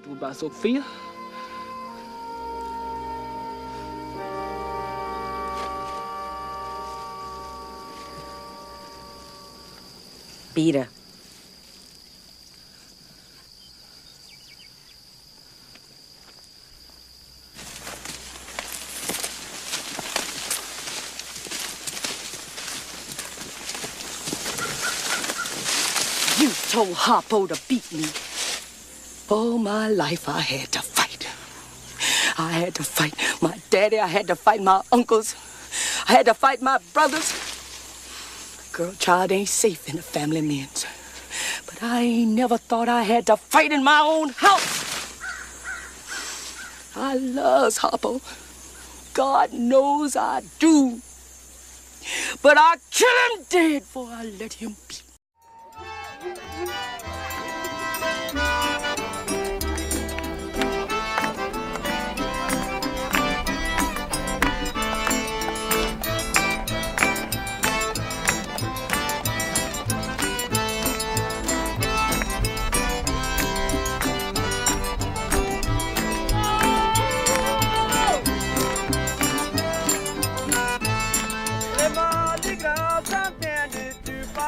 du bei Sophia? Beat her. You told Harpo to beat me. All my life I had to fight. I had to fight my daddy. I had to fight my uncles. I had to fight my brothers. Girl child ain't safe in the family men's. But I ain't never thought I had to fight in my own house. I loves Harpo. God knows I do. But I kill him dead before I let him be.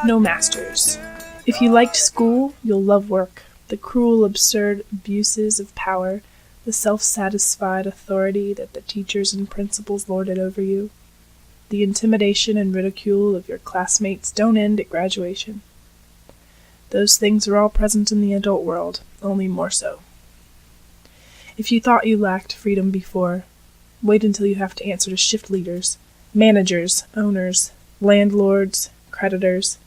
No masters. If you liked school, you'll love work. The cruel, absurd abuses of power, the self-satisfied authority that the teachers and principals lorded over you, the intimidation and ridicule of your classmates don't end at graduation. Those things are all present in the adult world, only more so. If you thought you lacked freedom before, wait until you have to answer to shift leaders, managers, owners, landlords, creditors,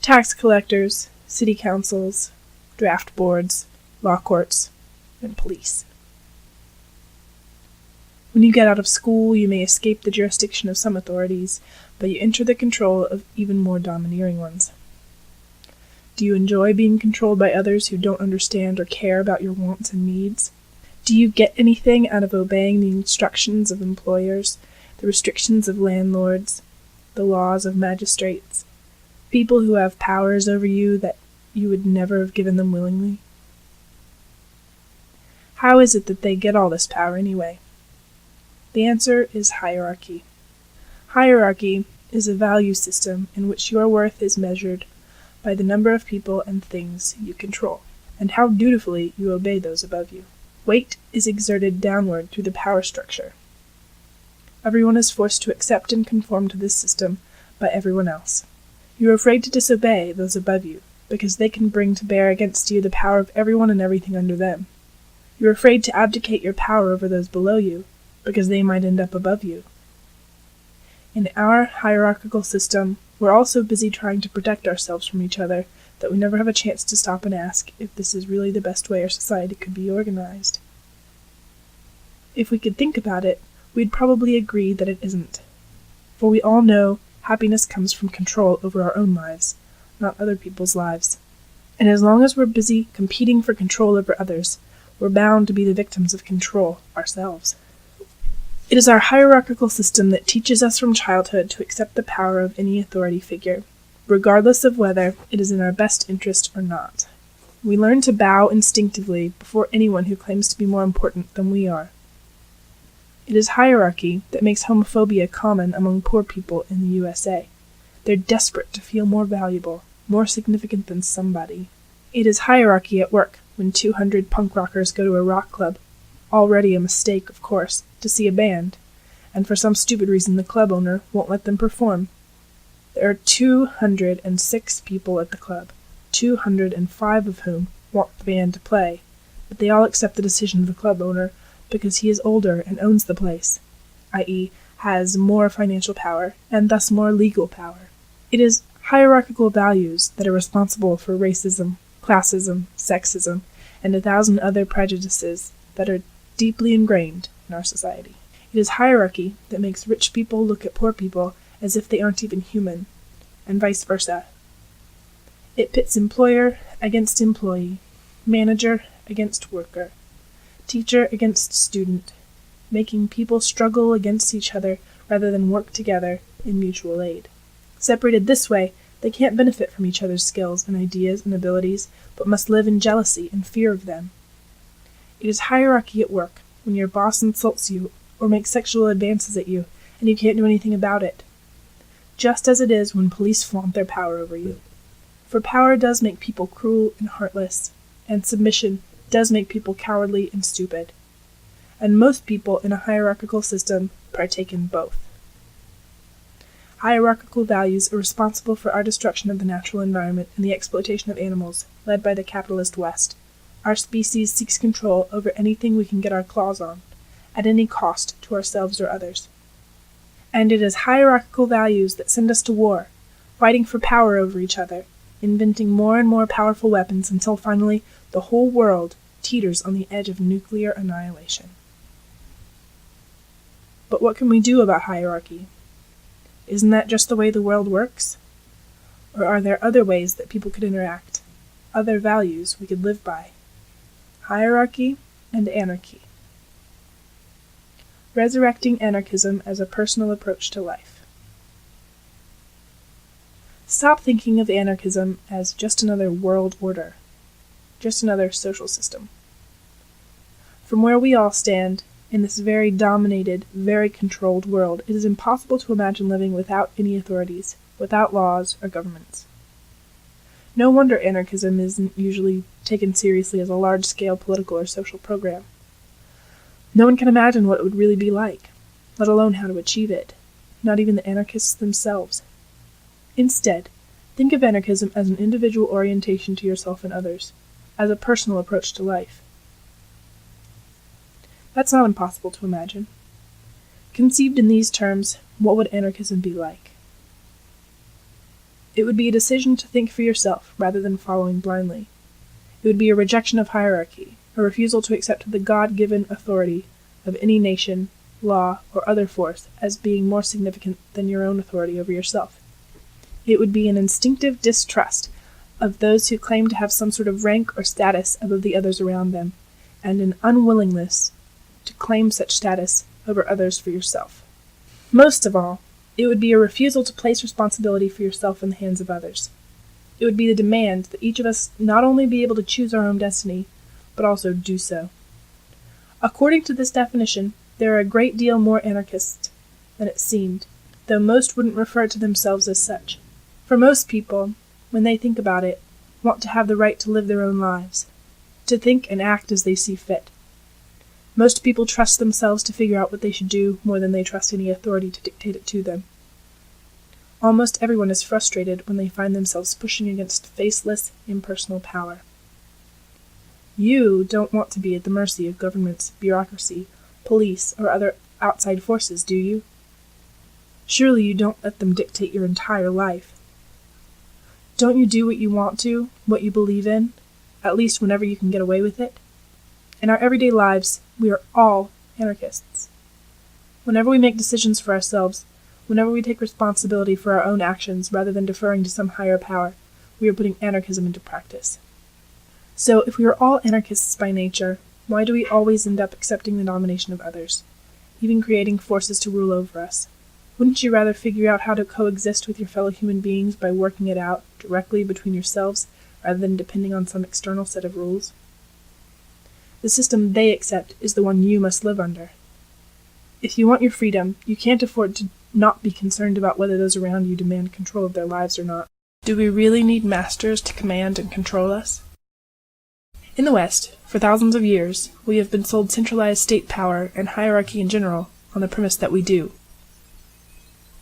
tax collectors, city councils, draft boards, law courts, and police. When you get out of school, you may escape the jurisdiction of some authorities, but you enter the control of even more domineering ones. Do you enjoy being controlled by others who don't understand or care about your wants and needs? Do you get anything out of obeying the instructions of employers, the restrictions of landlords, the laws of magistrates, people who have powers over you that you would never have given them willingly? How is it that they get all this power anyway? The answer is hierarchy. Hierarchy is a value system in which your worth is measured by the number of people and things you control, and how dutifully you obey those above you. Weight is exerted downward through the power structure. Everyone is forced to accept and conform to this system by everyone else. You are afraid to disobey those above you, because they can bring to bear against you the power of everyone and everything under them. You are afraid to abdicate your power over those below you, because they might end up above you. In our hierarchical system, we're all so busy trying to protect ourselves from each other that we never have a chance to stop and ask if this is really the best way our society could be organized. If we could think about it, we'd probably agree that it isn't. For we all know happiness comes from control over our own lives, not other people's lives. And as long as we're busy competing for control over others, we're bound to be the victims of control ourselves. It is our hierarchical system that teaches us from childhood to accept the power of any authority figure, regardless of whether it is in our best interest or not. We learn to bow instinctively before anyone who claims to be more important than we are. It is hierarchy that makes homophobia common among poor people in the USA. They're desperate to feel more valuable, more significant than somebody. It is hierarchy at work when 200 punk rockers go to a rock club, already a mistake, of course, to see a band, and for some stupid reason the club owner won't let them perform. There are 206 people at the club, 205 of whom want the band to play, but they all accept the decision of the club owner because he is older and owns the place, i.e., has more financial power, and thus more legal power. It is hierarchical values that are responsible for racism, classism, sexism, and 1,000 other prejudices that are deeply ingrained in our society. It is hierarchy that makes rich people look at poor people as if they aren't even human, and vice versa. It pits employer against employee, manager against worker, teacher against student, making people struggle against each other rather than work together in mutual aid. Separated this way, they can't benefit from each other's skills and ideas and abilities, but must live in jealousy and fear of them. It is hierarchy at work, when your boss insults you or makes sexual advances at you, and you can't do anything about it. Just as it is when police flaunt their power over you. For power does make people cruel and heartless, and submission does make people cowardly and stupid. And most people in a hierarchical system partake in both. Hierarchical values are responsible for our destruction of the natural environment and the exploitation of animals, led by the capitalist West. Our species seeks control over anything we can get our claws on, at any cost to ourselves or others. And it is hierarchical values that send us to war, fighting for power over each other, inventing more and more powerful weapons until finally the whole world teeters on the edge of nuclear annihilation. But what can we do about hierarchy? Isn't that just the way the world works? Or are there other ways that people could interact, other values we could live by? Hierarchy and anarchy. Resurrecting anarchism as a personal approach to life. Stop thinking of anarchism as just another world order, just another social system. From where we all stand, in this very dominated, very controlled world, it is impossible to imagine living without any authorities, without laws or governments. No wonder anarchism isn't usually taken seriously as a large-scale political or social program. No one can imagine what it would really be like, let alone how to achieve it, not even the anarchists themselves. Instead, think of anarchism as an individual orientation to yourself and others, as a personal approach to life. That's not impossible to imagine. Conceived in these terms, what would anarchism be like? It would be a decision to think for yourself rather than following blindly. It would be a rejection of hierarchy, a refusal to accept the God-given authority of any nation, law, or other force as being more significant than your own authority over yourself. It would be an instinctive distrust of those who claim to have some sort of rank or status above the others around them, and an unwillingness to claim such status over others for yourself. Most of all, it would be a refusal to place responsibility for yourself in the hands of others. It would be the demand that each of us not only be able to choose our own destiny, but also do so. According to this definition, there are a great deal more anarchists than it seemed, though most wouldn't refer to themselves as such. For most people, when they think about it, want to have the right to live their own lives, to think and act as they see fit. Most people trust themselves to figure out what they should do more than they trust any authority to dictate it to them. Almost everyone is frustrated when they find themselves pushing against faceless, impersonal power. You don't want to be at the mercy of governments, bureaucracy, police, or other outside forces, do you? Surely you don't let them dictate your entire life. Don't you do what you want to, what you believe in, at least whenever you can get away with it? In our everyday lives, we are all anarchists. Whenever we make decisions for ourselves, whenever we take responsibility for our own actions rather than deferring to some higher power, we are putting anarchism into practice. So, if we are all anarchists by nature, why do we always end up accepting the domination of others, even creating forces to rule over us? Wouldn't you rather figure out how to coexist with your fellow human beings by working it out directly between yourselves, rather than depending on some external set of rules? The system they accept is the one you must live under. If you want your freedom, you can't afford to not be concerned about whether those around you demand control of their lives or not. Do we really need masters to command and control us? In the West, for thousands of years, we have been sold centralized state power and hierarchy in general on the premise that we do.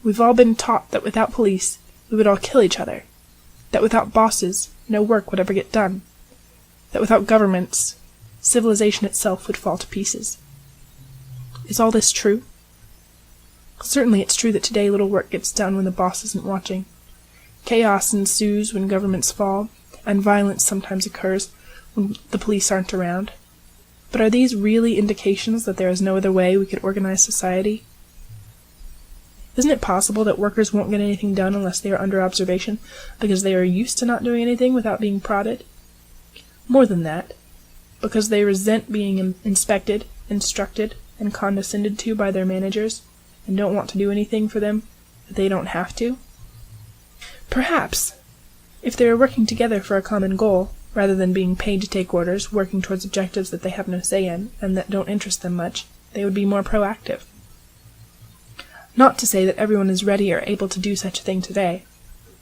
We've all been taught that without police, we would all kill each other, that without bosses, no work would ever get done, that without governments, civilization itself would fall to pieces. Is all this true? Certainly it's true that today little work gets done when the boss isn't watching. Chaos ensues when governments fall, and violence sometimes occurs when the police aren't around. But are these really indications that there is no other way we could organize society? Isn't it possible that workers won't get anything done unless they are under observation, because they are used to not doing anything without being prodded? More than that, because they resent being inspected, instructed, and condescended to by their managers, and don't want to do anything for them that they don't have to? Perhaps, if they are working together for a common goal, Rather than being paid to take orders, working towards objectives that they have no say in, and that don't interest them much, they would be more proactive. Not to say that everyone is ready or able to do such a thing today,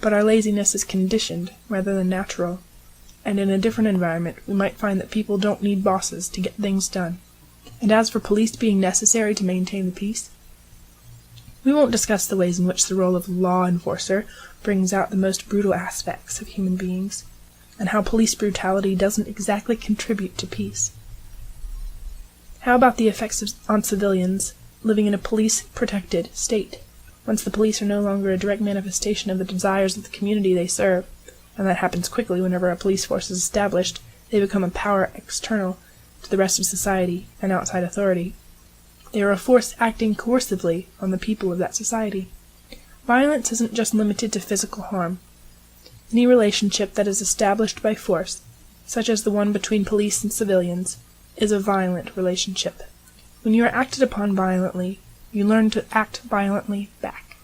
but our laziness is conditioned rather than natural, and in a different environment we might find that people don't need bosses to get things done. And as for police being necessary to maintain the peace, we won't discuss the ways in which the role of law enforcer brings out the most brutal aspects of human beings, and how police brutality doesn't exactly contribute to peace. How about the effects on civilians living in a police-protected state? Once the police are no longer a direct manifestation of the desires of the community they serve, and that happens quickly whenever a police force is established, they become a power external to the rest of society and outside authority. They are a force acting coercively on the people of that society. Violence isn't just limited to physical harm. Any relationship that is established by force, such as the one between police and civilians, is a violent relationship. When you are acted upon violently, you learn to act violently back.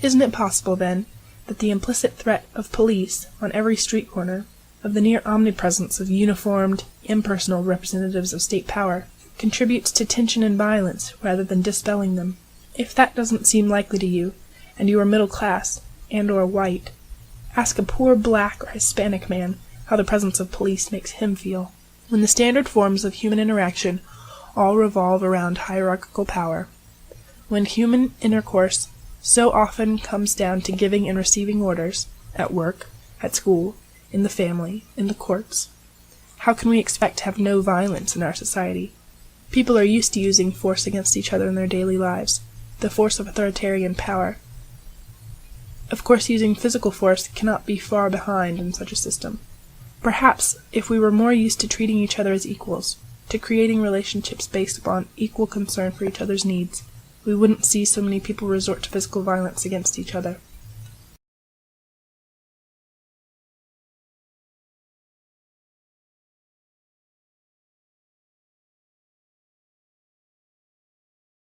Isn't it possible, then, that the implicit threat of police on every street corner, of the near omnipresence of uniformed, impersonal representatives of state power, contributes to tension and violence rather than dispelling them? If that doesn't seem likely to you, and you are middle class, and or white, ask a poor black or Hispanic man how the presence of police makes him feel. When the standard forms of human interaction all revolve around hierarchical power, when human intercourse so often comes down to giving and receiving orders, at work, at school, in the family, in the courts, how can we expect to have no violence in our society? People are used to using force against each other in their daily lives, the force of authoritarian power. Of course, using physical force cannot be far behind in such a system. Perhaps, if we were more used to treating each other as equals, to creating relationships based upon equal concern for each other's needs, we wouldn't see so many people resort to physical violence against each other.